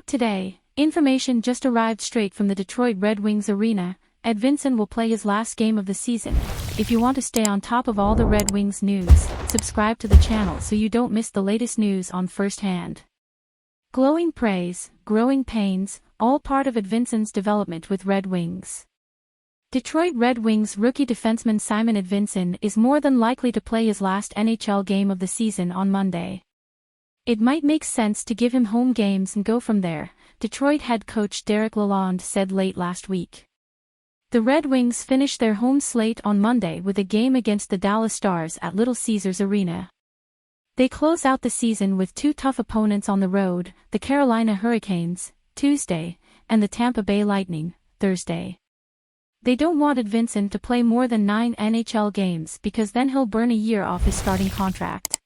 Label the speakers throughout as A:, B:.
A: Out today, information just arrived straight from the Detroit Red Wings arena. Edvinsson will play his last game of the season. If you want to stay on top of all the Red Wings news, subscribe to the channel so you don't miss the latest news on first hand. Glowing praise, growing pains, all part of Edvinsson'S development with Red Wings. Detroit Red Wings rookie defenseman Simon Edvinsson is more than likely to play his last NHL game of the season on Monday. It might make sense to give him home games and go from there, Detroit head coach Derek Lalonde said late last week. The Red Wings finished their home slate on Monday with a game against the Dallas Stars at Little Caesars Arena. They close out the season with two tough opponents on the road, the Carolina Hurricanes, Tuesday, and the Tampa Bay Lightning, Thursday. They don't want Edvinsson to play more than 9 NHL games because then he'll burn a year off his starting contract.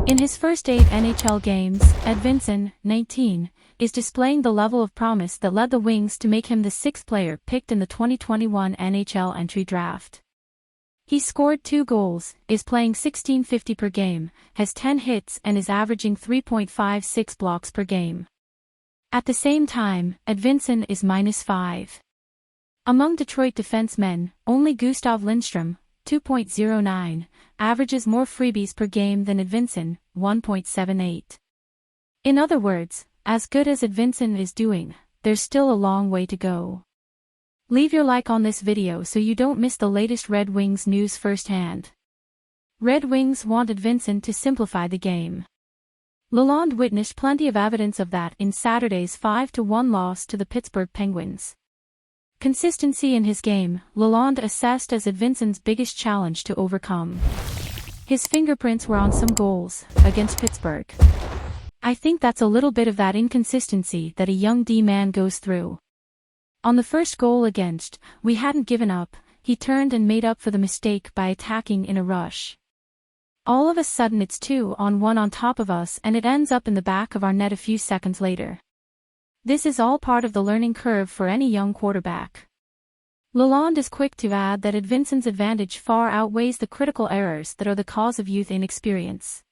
A: In his first 8 NHL games, Edvinsson, 19, is displaying the level of promise that led the Wings to make him the 6th player picked in the 2021 NHL entry draft. He scored 2 goals, is playing $16.50 per game, has 10 hits and is averaging 3.56 blocks per game. At the same time, Edvinsson is -5. Among Detroit defensemen, only Gustav Lindstrom, 2.09, averages more freebies per game than Edvinsson, 1.78. In other words, as good as Edvinsson is doing, there's still a long way to go. Leave your like on this video so you don't miss the latest Red Wings news firsthand. Red Wings want Edvinsson to simplify the game. Lalonde witnessed plenty of evidence of that in Saturday's 5-1 loss to the Pittsburgh Penguins. Consistency in his game, Lalonde assessed as Edvinsson's biggest challenge to overcome. His fingerprints were on some goals, against Pittsburgh. I think that's a little bit of that inconsistency that a young D-man goes through. On the first goal against, we hadn't given up, he turned and made up for the mistake by attacking in a rush. All of a sudden it's 2-on-1 on top of us and it ends up in the back of our net a few seconds later. This is all part of the learning curve for any young quarterback. Lalonde is quick to add that Edvinsson's advantage far outweighs the critical errors that are the cause of youth inexperience.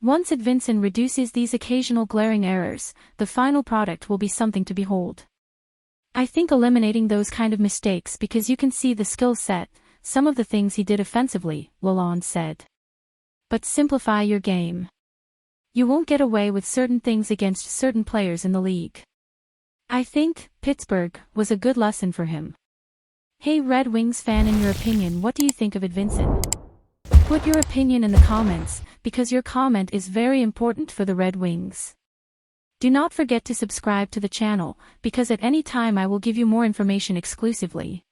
A: Once Edvinsson reduces these occasional glaring errors, the final product will be something to behold. I think eliminating those kind of mistakes because you can see the skill set, some of the things he did offensively, Lalonde said. But simplify your game. You won't get away with certain things against certain players in the league. I think Pittsburgh was a good lesson for him. Hey Red Wings fan, in your opinion, what do you think of Edvinsson? Put your opinion in the comments, because your comment is very important for the Red Wings. Do not forget to subscribe to the channel, because at any time I will give you more information exclusively.